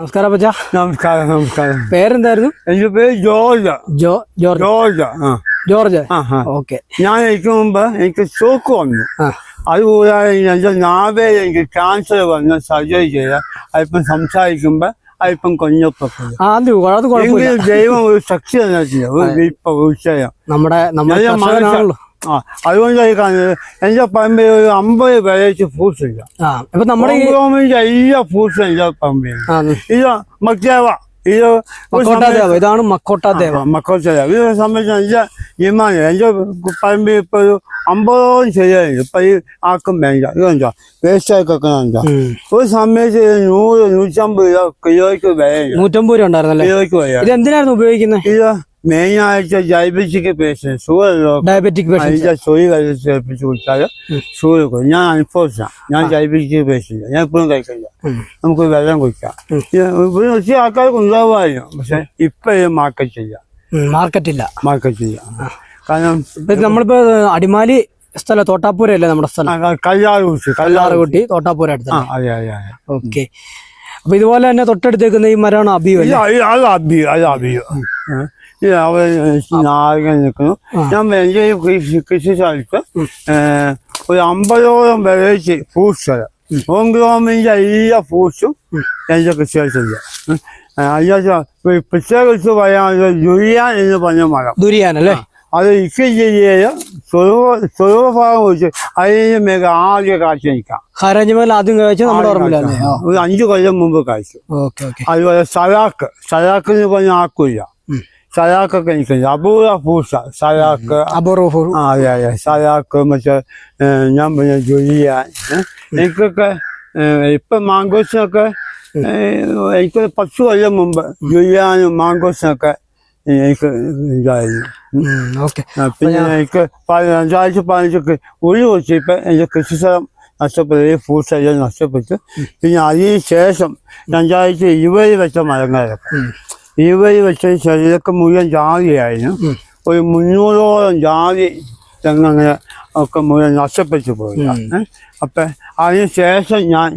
നമസ്കാരം അപ്പച്ചാ. നമസ്കാരം നമസ്കാരം. പേരെന്തായിരുന്നു? എന്റെ പേര് ജോർജ്. ജോർജ്. ജോർജ്. ഓക്കെ. ഞാൻ എനിക്ക് മുമ്പ് എനിക്ക് സ്ട്രോക്ക് വന്നു. അതുകൂടാതെ എന്റെ നാവേൽ എനിക്ക് ക്യാൻസർ വന്ന് സർജറി ചെയ്ത അല്പം സംസാരിക്കുമ്പോ അല്പം കൊഞ്ഞപ്പൊക്കെ ദൈവം ഒരു ശക്തി തന്നെ ഇപ്പൊ വിഷയം അതുകൊണ്ടായി കാണുന്നത്. എന്റെ പറമ്പിൽ ഒരു 50 വെറൈറ്റി ഫ്രൂട്ട്സ് ഇല്ല. എല്ലാ ഫ്രൂട്ട്സും എന്റെ പറമ്പിൽ. ഇത് മക്തേവ, ഇതാണ് മക്കോട്ടാദേവ. ഇതിനെ സംബന്ധിച്ച് എന്റെ ജിമാന് എന്റെ പറമ്പിൽ ഇപ്പൊ ഒരു 50 ശരിയായി. ഇപ്പൊ ഈ ആക്കും വേണ്ട ഇതെന്താ വേസ്റ്റായിക്കൊക്കെ എന്താ ഒരു സമയത്ത് 100-150 കിലോയ്ക്ക് വില. 150 രൂപ ഉണ്ടായിരുന്നല്ലേ കിലോയ്ക്ക് വില. ഇത് എന്തിനായിരുന്നു ഉപയോഗിക്കുന്നത്? ഇത് മെയിനായിട്ട് ഡയബറ്റിക് പേഷ്യന്റ്, ഡയബറ്റിക് സോയി കഴിപ്പിച്ച് കുടിച്ചാൽ ഷുഗർ കുറയും. ഞാൻ അനുഭവിച്ചാണ്. ഞാൻ ഡയബറ്റിക് പേഷ്യന്റ്, ഞാൻ ഇപ്പോഴും കഴിക്കില്ല. നമുക്ക് വെള്ളം കുടിക്കാം. ഒത്തിരി ആൾക്കാർക്ക് ഉണ്ടാവുമായിരുന്നു. പക്ഷെ ഇപ്പൊ മാർക്കറ്റ് ഇല്ല. കാരണം നമ്മളിപ്പോ അടിമാലി സ്ഥലം തോട്ടാപ്പൂരല്ലേ നമ്മുടെ സ്ഥലം? കല്ലാറുകുട്ടി തോട്ടാപ്പൂര അടുത്ത്. ഓക്കെ. അപ്പൊ ഇതുപോലെ തന്നെ തൊട്ടടുത്തേക്കുന്ന ഈ മരമാണ് അബിയോ? അബിയോ നാരങ്ങ നിൽക്കുന്നു. ഞാൻ എന്റെ കൃഷി സ്ഥലത്ത് ഒരു 50ഓളം വെറൈറ്റി ഫ്രൂട്ട്സ് ഹോംഗ്രോമിന്റെ എല്ലാ ഫ്രൂട്ട്സും എന്റെ കൃഷി സ്ഥലത്തുണ്ട്. പ്രത്യേകിച്ച് പറയാനുള്ളത് ദുരിയാൻ എന്ന് പറഞ്ഞ മരം. ദുരിയാൻ അല്ലേ? അത് ഇടുക്കി ജില്ലയില് സ്വരൂപ ഭാഗം വെച്ച് അതിന് മേഖ ആദ്യ കാഴ്ച നിൽക്കാം. ആദ്യം കാഴ്ച നമ്മുടെ ഓർമ്മയിലാണ്. ഒരു 5 കൊല്ലം മുമ്പ് കാഴ്ച. അതുപോലെ സലാക്ക് എന്ന് പറഞ്ഞ ആക്കില്ല. സലാക്കൊക്കെ നിൽക്കുന്നത് അപൂർവ ഫ്രൂട്ട്സാ. സലാക്ക് സലാക്ക് മറ്റേ ഞാൻ പറഞ്ഞ ജൊലിയാൻ. എനിക്കൊക്കെ ഇപ്പൊ മാങ്കോസിനൊക്കെ എനിക്ക് 10 കൊല്ലം മുമ്പ് ജൊലിയാനും മാങ്കോസിനൊക്കെ എനിക്ക് ഇതായിരുന്നു. പിന്നെ എനിക്ക് 2015 ഒരു വർഷം ഇപ്പൊ എന്റെ കൃഷിസ്ഥലം നഷ്ടപ്പെട്ടു, ഫ്രൂട്ട്സ് എല്ലാം നഷ്ടപ്പെട്ടു. പിന്നെ അതിന് ശേഷം 2020 വെച്ച മരങ്ങളൊക്കെ 20 വെച്ചതിന് ശേഷം ഇതൊക്കെ മുഴുവൻ ജാതിയായിരുന്നു. ഒരു 300ഓളം ജാതി തെങ്ങങ്ങനെ ഒക്കെ മുഴുവൻ നഷ്ടപ്പെട്ടു പോയി. അപ്പൊ അതിന് ശേഷം ഞാൻ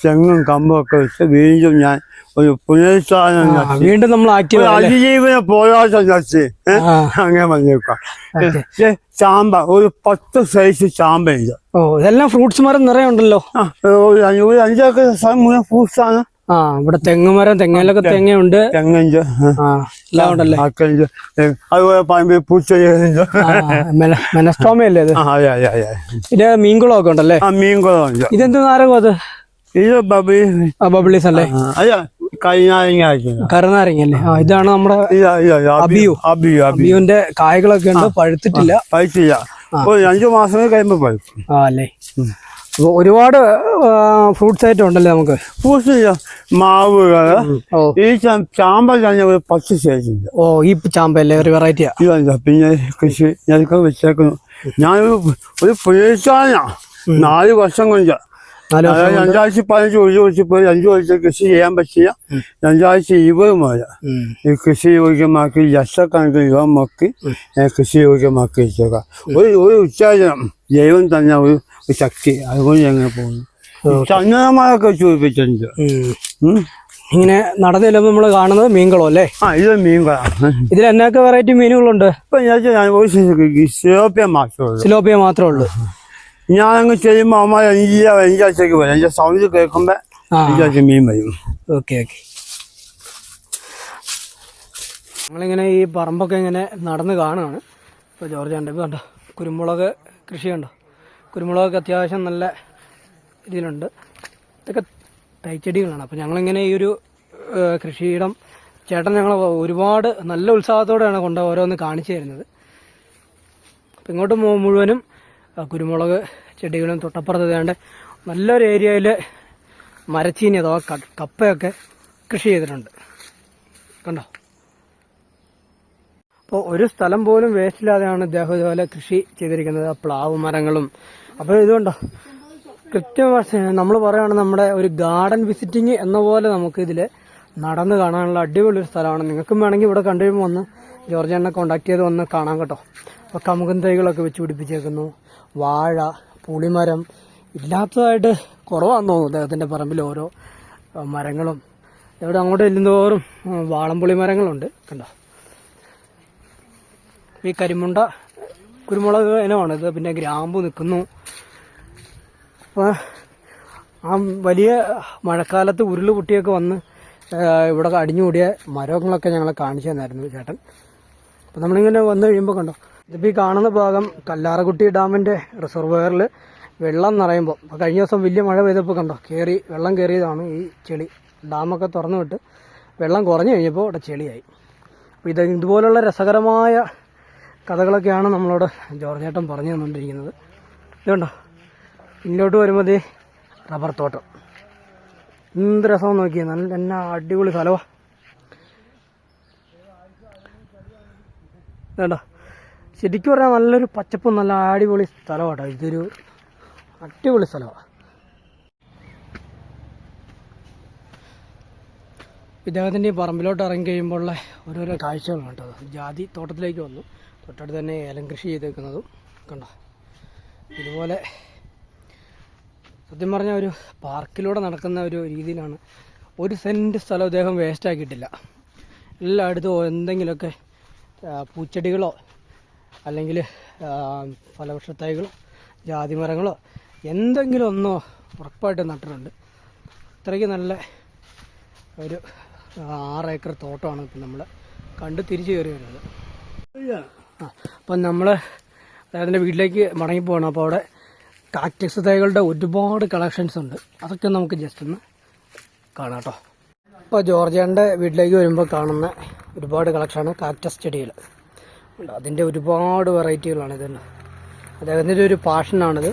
തെങ്ങും കമ്പും ഒക്കെ വെച്ച് വീണ്ടും ഞാൻ ഒരു പുനരുത്ഥാനം വീണ്ടും നമ്മൾ അതിജീവന പോരാട്ടം നടത്തി അങ്ങനെ വന്നേക്കാം. ചാമ്പ ഒരു 10 സൈസ് ചാമ്പയുണ്ട്. ഇതെല്ലാം ഫ്രൂട്ട്സ് മരം നിറയെ ഉണ്ടല്ലോ. ഒരു 5 സ്ഥലം മുഴുവൻ ഫ്രൂട്ട്സ് ആണ്. ഇവിടെ തെങ്ങുമരം, തെങ്ങയിലൊക്കെ തെങ്ങയുണ്ട്, തെങ്ങഞ്ച് എല്ലാം ഉണ്ടല്ലേ. അതുപോലെ പറമ്പിൽ പൂച്ചയുണ്ട്. മെനസ്ട്രോമയല്ലേ ഇത്? ഇത് മീൻകുളമൊക്കെ ഉണ്ടല്ലേ? മീൻകുളം ഉണ്ട്. ഇതെന്ത് നാരകം അത്? ഇത് ബബിളീസ് അല്ലേ? കരുനാരങ്ങ അല്ലേ? ഇതാണ് നമ്മുടെ അബിയുവിന്റെ കായകളൊക്കെ ഉണ്ട്, പഴുത്തിട്ടില്ല. 5 മാസമേ കഴിയുമ്പോ പഴുക്കും. അല്ലേ? ഒരുപാട് ഫ്രൂട്ട്സ് ഐറ്റം ഉണ്ടല്ലേ നമുക്ക്? ഫ്രൂട്ട്സ് മാവുകള് ഈ ചാമ്പ തന്നെ ഒരു 10 സൈസ് ഉണ്ട്. ഈ ചാമ്പല്ലേ ഒരു വെറൈറ്റിയാ? പിന്നെ കൃഷി ഞാനൊക്കെ വെച്ചേക്കുന്നു. ഞാനൊരു പുനരുത്ഥാന 4 വർഷം കൊണ്ട് 2015 ഒഴിച്ചുപോയി 5 വർഷം കൃഷി ചെയ്യാൻ പറ്റില്ല. 2020 മുതൽ ഈ കൃഷി യോഗ്യമാക്കി ലക്ഷക്കണക്കിന് രൂപ മുക്കി കൃഷി യോഗ്യമാക്കി വെച്ചേക്കാം. ഒരു ഉച്ചാരണം ദൈവം തന്നെ ഒരു ശക്തി. അതുകൊണ്ട് ഞങ്ങൾ പോകുന്നു. ചന്ദനമരമൊക്കെ ചൂപ്പിച്ചിട്ടുണ്ട്. ഇങ്ങനെ നടന്നു ചെല്ലുമ്പോൾ നമ്മൾ കാണുന്നത് മീൻകുളം അല്ലേ? ഇത് മീൻകുളം. ഇതിൽ എന്നൊക്കെ വെറൈറ്റി മീനുകളുണ്ട്? ഇപ്പൊ സിലോപ്പിയ മാത്രമേ ഉള്ളൂ. ഞാനങ്ങ് ചെയ്യുമ്പോ അമ്മ 5-6 വരും. എന്റെ സൗണ്ട് കേൾക്കുമ്പോ 5 മീൻ വരും. ഓക്കെ. ഞങ്ങളിങ്ങനെ ഈ പറമ്പൊക്കെ ഇങ്ങനെ നടന്ന് കാണുകയാണ്. ഇപ്പോൾ ജോർജ് ഉണ്ട്. ഇപ്പോൾ കണ്ടോ കുരുമുളക് കൃഷി കണ്ടോ? കുരുമുളകൊക്കെ അത്യാവശ്യം നല്ല ഇതിലുണ്ട്. ഇതൊക്കെ തൈച്ചെടികളാണ്. അപ്പോൾ ഞങ്ങളിങ്ങനെ ഈ ഒരു കൃഷിയിടം ചേട്ടൻ ഞങ്ങൾ ഒരുപാട് നല്ല ഉത്സാഹത്തോടെയാണ് കൊണ്ട് ഓരോന്ന് കാണിച്ചു തരുന്നത്. അപ്പം ഇങ്ങോട്ട് മുഴുവനും കുരുമുളക് ചെടികളും തൊട്ടപ്പുറത്ത് വേണ്ട നല്ലൊരു ഏരിയയിൽ മരച്ചീനി അഥവാ കപ്പയൊക്കെ കൃഷി ചെയ്തിട്ടുണ്ട്. കണ്ടോ? അപ്പോൾ ഒരു സ്ഥലം പോലും വേസ്റ്റില്ലാതെയാണ് ഇദ്ദേഹം ഇതുപോലെ കൃഷി ചെയ്തിരിക്കുന്നത്. പ്ലാവ് മരങ്ങളും. അപ്പോൾ ഇതുകൊണ്ടോ കൃത്യമായി നമ്മൾ പറയുകയാണ് നമ്മുടെ ഒരു ഗാർഡൻ വിസിറ്റിംഗ് എന്ന പോലെ നമുക്ക് ഇതിൽ നടന്ന് കാണാനുള്ള അടിപൊളി ഒരു സ്ഥലമാണ്. നിങ്ങൾക്കും വേണമെങ്കിൽ ഇവിടെ കണ്ടുകഴിയുമ്പോൾ വന്ന് ജോർജിനെ കോൺടാക്ട് ചെയ്ത് വന്ന് കാണാൻ കേട്ടോ. അപ്പോൾ കമുകൻ തൈകളൊക്കെ വെച്ച് പിടിപ്പിച്ചേക്കുന്നു. വാഴ, പുളിമരം ഇല്ലാത്തതായിട്ട് കുറവാണെന്ന് തോന്നുന്നു അദ്ദേഹത്തിൻ്റെ പറമ്പിൽ ഓരോ മരങ്ങളും ഇവിടെ അങ്ങോട്ട് ചെല്ലുന്തോറും വാളംപുളി മരങ്ങളുണ്ട്, കണ്ടോ. ഈ കരിമുണ്ട കുരുമുളക് ഇനമാണിത്. പിന്നെ ഗ്രാമ്പു നിൽക്കുന്നു. അപ്പോൾ ആ വലിയ മഴക്കാലത്ത് ഉരുള് പൊട്ടിയൊക്കെ വന്ന് ഇവിടെ അടിഞ്ഞുകൂടിയ മരങ്ങളൊക്കെ ഞങ്ങളെ കാണിച്ചു തന്നായിരുന്നു ചേട്ടൻ. അപ്പം നമ്മളിങ്ങനെ വന്നു കഴിയുമ്പോൾ കണ്ടോ, ഇതിപ്പോൾ ഈ കാണുന്ന ഭാഗം കല്ലാറക്കുട്ടി ഡാമിൻ്റെ റിസർവയറിൽ വെള്ളം നിറയുമ്പോൾ, അപ്പോൾ കഴിഞ്ഞ ദിവസം വലിയ മഴ പെയ്തപ്പോൾ കണ്ടോ വെള്ളം കയറിയതാണ് ഈ ചെളി. ഡാമൊക്കെ തുറന്നു വിട്ട് വെള്ളം കുറഞ്ഞു കഴിഞ്ഞപ്പോൾ ഇവിടെ ചെളിയായി. അപ്പോൾ ഇതുപോലുള്ള രസകരമായ കഥകളൊക്കെയാണ് നമ്മളോട് ജോർജ് ചേട്ടൻ പറഞ്ഞു തന്നുകൊണ്ടിരിക്കുന്നത്. ഇതുണ്ടോ, ഇങ്ങോട്ട് വരുമ്പോൾ റബ്ബർ തോട്ടം. എന്ത് രസമെന്ന് നോക്കിയാൽ, നല്ല എന്നാ അടിപൊളി സ്ഥലമാണ്. വേണ്ട, ശരിക്കും പറഞ്ഞാൽ നല്ലൊരു പച്ചപ്പും നല്ല അടിപൊളി സ്ഥലമാണ്. ഇതൊരു അടിപൊളി സ്ഥലമാണ്. ഇദ്ദേഹത്തിൻ്റെ ഈ പറമ്പിലോട്ട് ഇറങ്ങി കഴിയുമ്പോഴുള്ള ഓരോരോ കാഴ്ചകളാണ് കേട്ടോ. ജാതി തോട്ടത്തിലേക്ക് വന്നു, തൊട്ടടുത്ത് തന്നെ ഏലം കൃഷി ചെയ്തേക്കുന്നതും കണ്ടോ. ഇതുപോലെ സത്യം പറഞ്ഞാൽ ഒരു പാർക്കിലൂടെ നടക്കുന്ന ഒരു രീതിയിലാണ്. ഒരു സെൻറ്റ് സ്ഥലം അദ്ദേഹം വേസ്റ്റ് ആക്കിയിട്ടില്ല. എല്ലായിടത്തും എന്തെങ്കിലുമൊക്കെ പൂച്ചെടികളോ അല്ലെങ്കിൽ ഫലവൃക്ഷത്തൈകളോ ജാതിമരങ്ങളോ എന്തെങ്കിലും ഒന്നോ ഉറപ്പായിട്ട് നട്ടിട്ടുണ്ട്. അത്രയ്ക്ക് നല്ല ഒരു 6 ഏക്കർ തോട്ടമാണ് ഇപ്പം നമ്മൾ കണ്ട് തിരിച്ചു കയറി വരുന്നത്. അപ്പം നമ്മൾ അദ്ദേഹത്തിൻ്റെ വീട്ടിലേക്ക് മടങ്ങി പോകണം. അപ്പോൾ അവിടെ കാക്ടസ് തൈകളുടെ ഒരുപാട് കളക്ഷൻസ് ഉണ്ട്. അതൊക്കെ നമുക്ക് ജസ്റ്റ് ഒന്ന് കാണാം കേട്ടോ. ഇപ്പോൾ ജോർജിയാൻ്റെ വീട്ടിലേക്ക് വരുമ്പോൾ കാണുന്ന ഒരുപാട് കളക്ഷനാണ് കാക്ടസ് ചെടികൾ. അതിൻ്റെ ഒരുപാട് വെറൈറ്റികളാണ് ഇതുണ്ട്. അദ്ദേഹത്തിൻ്റെ ഒരു പാഷനാണിത്.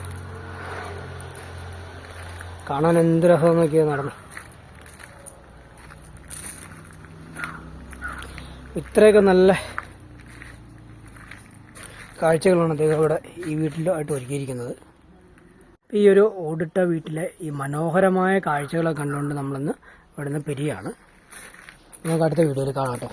കാണാൻ എന്ത് രസം നോക്കിയാൽ നടന്നു. ഇത്രയൊക്കെ നല്ല കാഴ്ചകളാണ് അദ്ദേഹം ഇവിടെ ഈ വീട്ടിലായിട്ട് ഒരുക്കിയിരിക്കുന്നത്. ഈ ഒരു ഓടിട്ട വീട്ടിലെ ഈ മനോഹരമായ കാഴ്ചകളൊക്കെ കണ്ടുകൊണ്ട് നമ്മളിന്ന് ഇവിടെ നിന്ന് പിരിയാണ്. നമുക്ക് അടുത്ത വീഡിയോയിൽ കാണാം കേട്ടോ.